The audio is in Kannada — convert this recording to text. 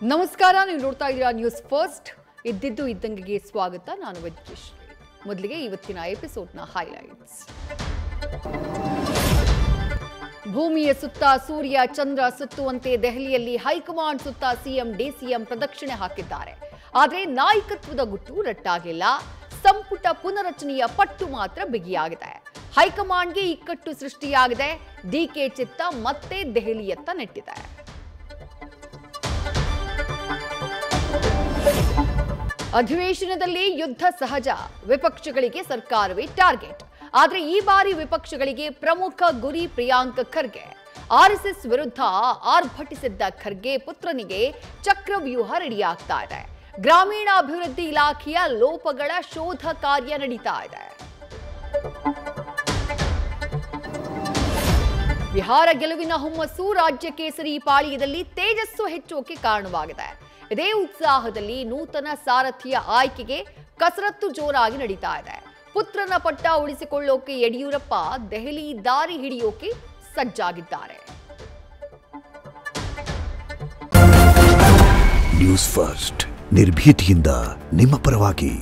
ನಮಸ್ಕಾರ, ನೀವು ನೋಡ್ತಾ ಇದ್ದೀರಾ ನ್ಯೂಸ್ ಫಸ್ಟ್. ಇದ್ದಿದ್ದು ಇದ್ದಂಗೆ ಸ್ವಾಗತ. ನಾನು ವಜ್ರೇಶ್. ಮೊದಲಿಗೆ ಇವತ್ತಿನ ಎಪಿಸೋಡ್ನ ಹೈಲೈಟ್ಸ್. ಭೂಮಿಯ ಸುತ್ತ ಸೂರ್ಯ ಚಂದ್ರ ಸುತ್ತುವಂತೆ ದೆಹಲಿಯಲ್ಲಿ ಹೈಕಮಾಂಡ್ ಸುತ್ತ ಸಿಎಂ ಡಿಸಿಎಂ ಪ್ರದಕ್ಷಿಣೆ ಹಾಕಿದ್ದಾರೆ. ಆದರೆ ನಾಯಕತ್ವದ ಗುಟ್ಟು ರಟ್ಟಾಗಿಲ್ಲ. ಸಂಪುಟ ಪುನರಚನೆಯ ಪಟ್ಟು ಮಾತ್ರ ಬಿಗಿಯಾಗಿದೆ. ಹೈಕಮಾಂಡ್ಗೆ ಇಕ್ಕಟ್ಟು ಸೃಷ್ಟಿಯಾಗಿದೆ. ಡಿಕೆ ಚಿತ್ತ ಮತ್ತೆ ದೆಹಲಿಯತ್ತ ನೆಟ್ಟಿದೆ. ಅಧಿವೇಶನದಲ್ಲಿ ಯುದ್ಧ ಸಹಜ, ವಿಪಕ್ಷಗಳಿಗೆ ಸರ್ಕಾರವೇ ಟಾರ್ಗೆಟ್. ಆದರೆ ಈ ಬಾರಿ ವಿಪಕ್ಷಗಳಿಗೆ ಪ್ರಮುಖ ಗುರಿ ಪ್ರಿಯಾಂಕ್ ಖರ್ಗೆ. ಆರ್ಎಸ್ಎಸ್ ವಿರುದ್ಧ ಆರ್ಭಟಿಸಿದ್ದ ಖರ್ಗೆ ಪುತ್ರನಿಗೆ ಚಕ್ರವ್ಯೂಹ ರೆಡಿಯಾಗ್ತಾ ಇದೆ. ಗ್ರಾಮೀಣಾಭಿವೃದ್ಧಿ ಇಲಾಖೆಯ ಲೋಪಗಳ ಶೋಧ ಕಾರ್ಯ ನಡೀತಾ ಇದೆ. ಬಿಹಾರ ಗೆಲುವಿನ ಹುಮ್ಮಸ್ಸು ರಾಜ್ಯ ಕೇಸರಿ ಪಾಳ್ಯದಲ್ಲಿ ತೇಜಸ್ಸು ಹೆಚ್ಚೋಕೆ ಕಾರಣವಾಗಿದೆ. ಇದೇ ಉತ್ಸಾಹದಲ್ಲಿ ನೂತನ ಸಾರಥಿಯ ಆಯ್ಕೆಗೆ ಕಸರತ್ತು ಜೋರಾಗಿ ನಡೀತಾ ಇದೆ. ಪುತ್ರನ ಪಟ್ಟ ಉಳಿಸಿಕೊಳ್ಳೋಕೆ ಯಡಿಯೂರಪ್ಪ ದೆಹಲಿ ದಾರಿ ಹಿಡಿಯೋಕೆ ಸಜ್ಜಾಗಿದ್ದಾರೆ. ನ್ಯೂಸ್ ಫಸ್ಟ್, ನಿರ್ಭೀತಿಯಿಂದ ನಿಮ್ಮ ಪರವಾಗಿ.